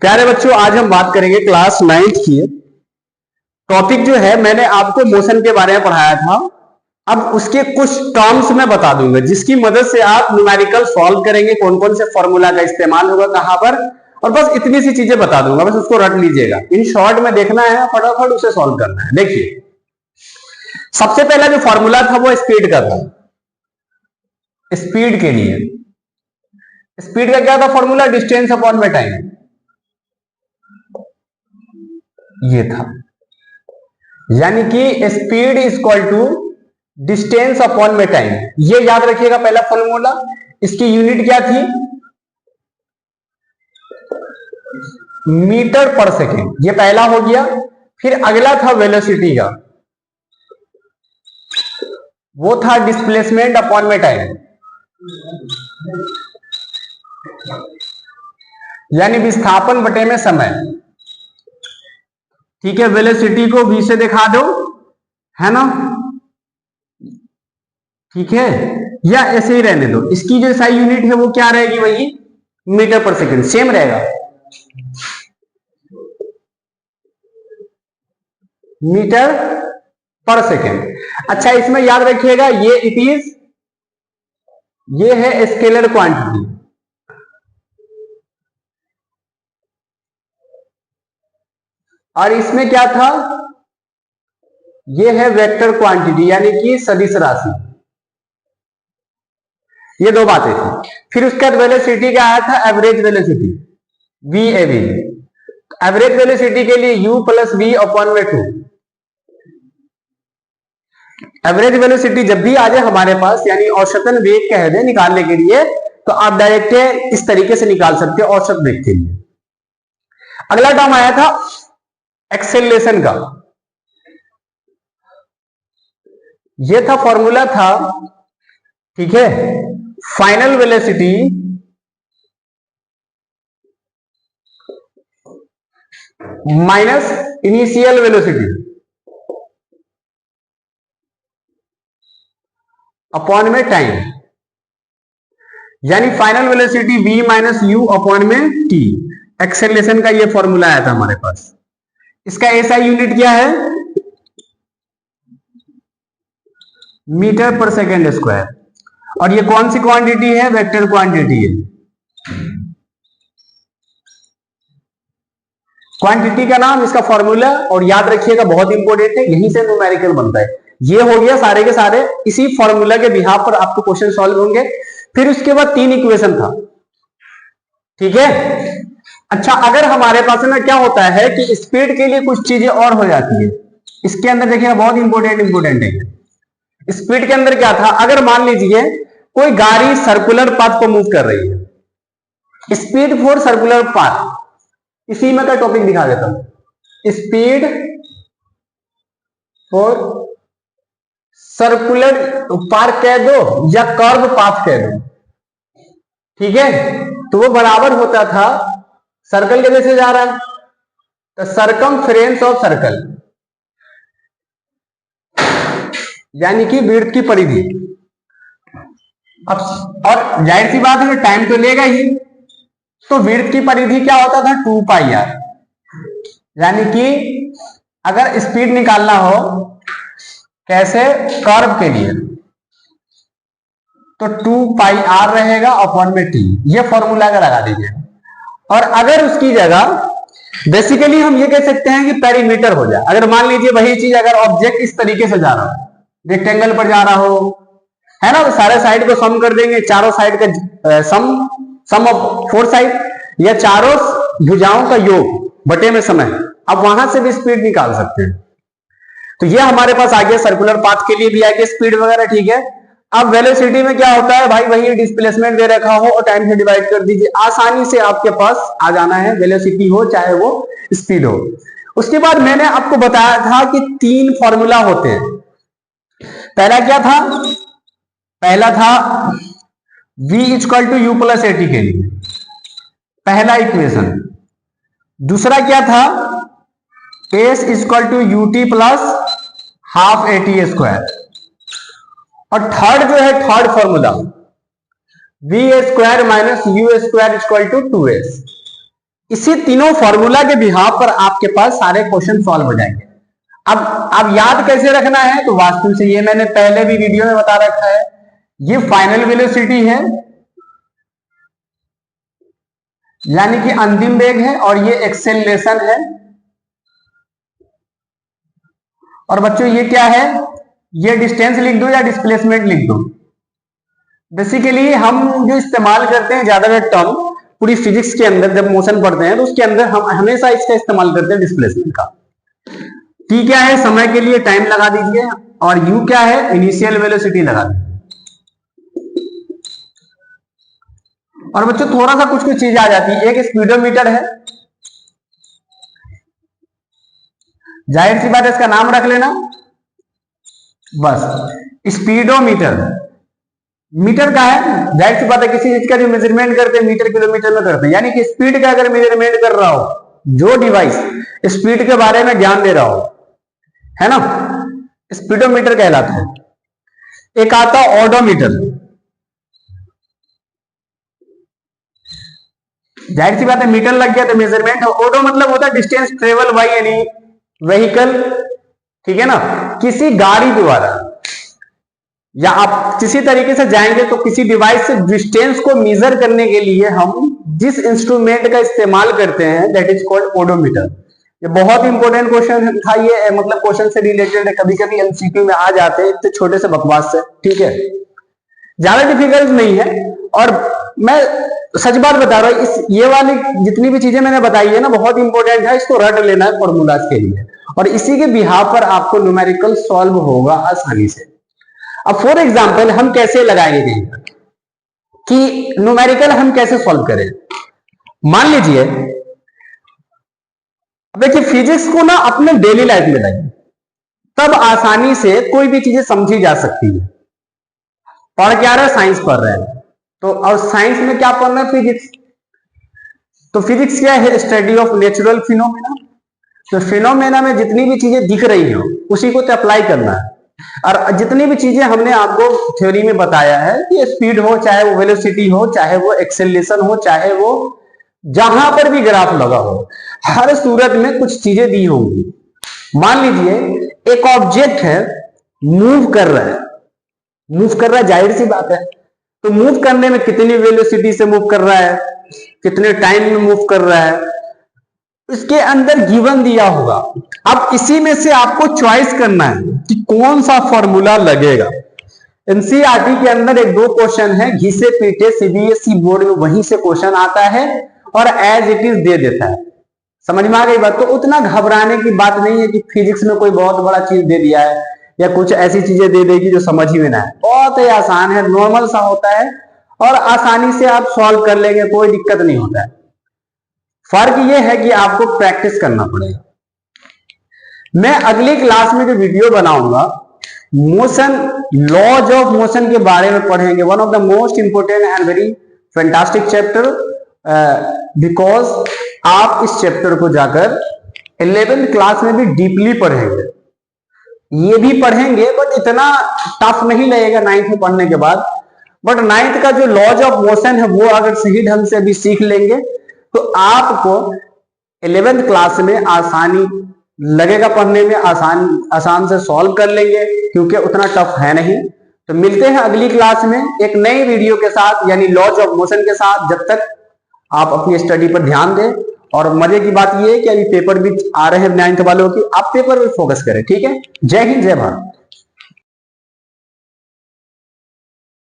प्यारे बच्चों, आज हम बात करेंगे क्लास 9th की। टॉपिक जो है मैंने आपको मोशन के बारे में पढ़ाया था। अब उसके कुछ टर्म्स मैं बता दूंगा जिसकी मदद से आप न्यूमेरिकल सॉल्व करेंगे। कौन कौन से फॉर्मूला का इस्तेमाल होगा कहां पर, और बस इतनी सी चीजें बता दूंगा, बस उसको रट लीजिएगा। इन शॉर्ट में देखना है, फटाफट उसे सॉल्व करना है। देखिए, सबसे पहला जो फॉर्मूला था वो स्पीड का था। स्पीड के लिए स्पीड का क्या था फॉर्मूला? डिस्टेंस अपॉन में टाइम। ये था, यानी कि speed is equal to distance upon में टाइम। ये याद रखिएगा पहला फॉर्मूला। इसकी यूनिट क्या थी? मीटर पर सेकेंड। ये पहला हो गया। फिर अगला था वेलोसिटी का, वो था डिस्प्लेसमेंट अपॉन में टाइम, यानी विस्थापन बटे में समय। ठीक है, वेलोसिटी को v से दिखा दो, है ना? ठीक है, या ऐसे ही रहने दो। इसकी जो SI यूनिट है वो क्या रहेगी? वही मीटर पर सेकेंड, सेम रहेगा, मीटर पर सेकेंड। अच्छा, इसमें याद रखिएगा ये है स्केलर क्वांटिटी, और इसमें क्या था? ये है वेक्टर क्वांटिटी, यानी कि सदिश राशि। ये दो बातें थी। फिर उसके बाद वेलोसिटी का आया था average velocity, VAV। Average velocity के लिए U प्लस V अपॉन में 2। एवरेज वेलोसिटी जब भी आ जाए हमारे पास, यानी औसतन वेग कह दे निकालने के लिए, तो आप डायरेक्ट इस तरीके से निकाल सकते हो औसत वेग के लिए। अगला टर्म आया था एक्सेलरेशन का। ये था फॉर्मूला था, ठीक है, final velocity minus initial velocity upon में टाइम, यानी final velocity v minus you upon में t। एक्सेलरेशन का ये फॉर्मूला आया था हमारे पास। इसका SI यूनिट क्या है? मीटर पर सेकेंड स्क्वायर। और ये कौन सी क्वांटिटी है? वेक्टर क्वांटिटी है। क्वांटिटी का नाम, इसका फॉर्मूला, और याद रखिएगा बहुत इंपॉर्टेंट है, यहीं से न्यूमेरिकल बनता है। ये हो गया सारे के सारे, इसी फॉर्मूला के बिहाफ पर आपको क्वेश्चन सॉल्व होंगे। फिर उसके बाद 3 इक्वेशन था, ठीक है। अच्छा, अगर हमारे पास ना क्या होता है कि स्पीड के लिए कुछ चीजें और हो जाती है। इसके अंदर देखिए बहुत इंपॉर्टेंट है। स्पीड के अंदर क्या था? अगर मान लीजिए कोई गाड़ी सर्कुलर पाथ को मूव कर रही है, स्पीड फॉर सर्कुलर पाथ, इसी में का टॉपिक दिखा देता हूं। स्पीड फॉर सर्कुलर पाथ कह दो या कर्व पाथ कह दो, ठीक है। तो वो बराबर होता था, सर्कल के जैसे जा रहा है तो सरकमफ्रेंस ऑफ सर्कल, यानी कि विड्थ की परिधि। अब और जाहिर सी बात है टाइम तो लेगा ही, तो विड्थ की परिधि क्या होता था? 2πr। यानी कि अगर स्पीड निकालना हो कैसे? कर्व के लिए, तो 2πr रहेगा अपॉन में t। ये फॉर्मूला का लगा दीजिए। और अगर उसकी जगह बेसिकली हम ये कह सकते हैं कि पेरीमीटर हो जाए। अगर मान लीजिए वही चीज अगर ऑब्जेक्ट इस तरीके से जा रहा हो, रेक्टेंगल पर जा रहा हो, है ना, तो सारे साइड को सम कर देंगे, चारों साइड का सम ऑफ 4 साइड, या चारों भुजाओं का योग बटे में समय। अब वहां से भी स्पीड निकाल सकते हैं। तो ये हमारे पास आ गया सर्कुलर पाथ के लिए भी आ गया स्पीड वगैरह, ठीक है। अब वेलोसिटी में क्या होता है भाई? वही डिस्प्लेसमेंट दे रखा हो और टाइम से डिवाइड कर दीजिए, आसानी से आपके पास आ जाना है, वेलोसिटी हो चाहे वो स्पीड हो। उसके बाद मैंने आपको बताया था कि 3 फॉर्मूला होते हैं। पहला क्या था? पहला था v equal to u plus a t के लिए, पहला इक्वेशन। दूसरा क्या था? s equal to u t plus half a t square. और थर्ड जो है, third formula, v square minus u square equal to 2s। इसी तीनों फॉर्मूला के बिहाफ पर आपके पास सारे क्वेश्चन सॉल्व हो जाएंगे। अब याद कैसे रखना है, तो वास्तव से ये मैंने पहले भी वीडियो में बता रखा है, ये फाइनल वेलोसिटी है यानी कि अंतिम वेग है, और ये एक्सेलरेशन है। और बच्चों ये क्या है, ये डिस्टेंस लिख दो या डिस्प्लेसमेंट लिख दो। बेसिकली हम जो इस्तेमाल करते हैं ज्यादातर टर्म पूरी फिजिक्स के अंदर जब मोशन पढ़ते हैं तो उसके अंदर हम हमेशा इसका इस्तेमाल करते हैं डिस्प्लेसमेंट का। टी क्या है, समय के लिए टाइम लगा दीजिए, और यू क्या है, इनिशियल वेलोसिटी लगा दीजिए। और बच्चों थोड़ा सा कुछ चीज आ जाती है, एक स्पीडोमीटर है, जाहिर सी बात है इसका नाम रख लेना बस स्पीडोमीटर। मीटर का है, जाहिर सी बात है किसी चीज का जो मेजरमेंट करते हैं मीटर किलोमीटर में करते हैं, यानी कि स्पीड का अगर मेजरमेंट कर रहा हो जो डिवाइस स्पीड के बारे में ज्ञान दे रहा हो, है ना, स्पीडोमीटर कहलाता है। एक आता ऑडोमीटर, जाहिर सी बात है मीटर लग गया तो मेजरमेंट। ऑडो मतलब होता है distance travel by any vehicle, ठीक है ना, किसी गाड़ी द्वारा या आप किसी तरीके से जाएंगे तो किसी डिवाइस से डिस्टेंस को मेजर करने के लिए हम जिस इंस्ट्रूमेंट का इस्तेमाल करते हैं दैट इज कॉल्ड ओडोमीटर। ये बहुत इंपॉर्टेंट क्वेश्चन था, ये मतलब क्वेश्चन से रिलेटेड है, कभी कभी एमसीक्यू में आ जाते हैं तो छोटे से बकवास से, ठीक है, ज्यादा डिफिकल्ट नहीं है। और मैं सच बात बता रहा हूं, इस ये वाली जितनी भी चीजें मैंने बताई है ना बहुत इंपॉर्टेंट है, इसको रट लेना है फॉर्मूलाज के लिए, और इसी के बिहाफ पर आपको न्यूमेरिकल सॉल्व होगा आसानी से। अब फॉर एग्जांपल हम कैसे लगाएंगे कहीं पर कि न्यूमेरिकल हम कैसे सॉल्व करें। मान लीजिए देखिए फिजिक्स को ना अपने डेली लाइफ में लाइए, तब आसानी से कोई भी चीजें समझी जा सकती है। पढ़ क्या रहे हैं, साइंस पढ़ रहे हैं, तो और साइंस में क्या पढ़ना है, फिजिक्स। तो फिजिक्स क्या है, स्टडी ऑफ नेचुरल फिनोमेना। तो फिनोमेना में जितनी भी चीजें दिख रही हो उसी को तो अप्लाई करना है। और जितनी भी चीजें हमने आपको थ्योरी में बताया है कि स्पीड हो, चाहे वो वेलोसिटी हो, चाहे वो एक्सेलरेशन हो, चाहे वो जहां पर भी ग्राफ लगा हो, हर सूरत में कुछ चीजें दी होंगी। मान लीजिए एक ऑब्जेक्ट है, मूव कर रहा है, जाहिर सी बात है, तो मूव करने में कितनी वेलोसिटी से मूव कर रहा है, कितने टाइम में मूव कर रहा है, इसके अंदर गिवन दिया होगा। अब इसी में से आपको चॉइस करना है कि कौन सा फॉर्मूला लगेगा। एनसीईआरटी के अंदर एक दो क्वेश्चन है, घिसे पीटे सीबीएसई बोर्ड में वहीं से क्वेश्चन आता है और एज इट इज दे देता है। समझ में आ गई बात। तो उतना घबराने की बात नहीं है कि फिजिक्स में कोई बहुत बड़ा चीज दे दिया है या कुछ ऐसी चीजें दे देगी जो समझ ही में ना है। बहुत ही आसान है, नॉर्मल सा होता है और आसानी से आप सॉल्व कर लेंगे, कोई दिक्कत नहीं होता है। फर्क यह है कि आपको प्रैक्टिस करना पड़ेगा। मैं अगली क्लास में जो वीडियो बनाऊंगा मोशन, लॉज ऑफ मोशन के बारे में पढ़ेंगे। One of the most important and very fantastic chapter, because आप इस चैप्टर को जाकर 11th क्लास में भी डीपली पढ़ेंगे। ये भी पढ़ेंगे बट इतना टफ नहीं लगेगा 9th में पढ़ने के बाद। बट 9th का जो लॉज ऑफ मोशन है वो अगर सही ढंग से अभी सीख लेंगे तो आपको 11th क्लास में आसानी लगेगा पढ़ने में, आसान से सॉल्व कर लेंगे क्योंकि उतना टफ है नहीं। तो मिलते हैं अगली क्लास में एक नई वीडियो के साथ, यानी लॉज ऑफ मोशन के साथ। जब तक आप अपनी स्टडी पर ध्यान दें, और मजे की बात यह है कि अभी पेपर भी आ रहे हैं 9th वालों की, आप पेपर पर फोकस करें, ठीक है। जय हिंद, जय भारत।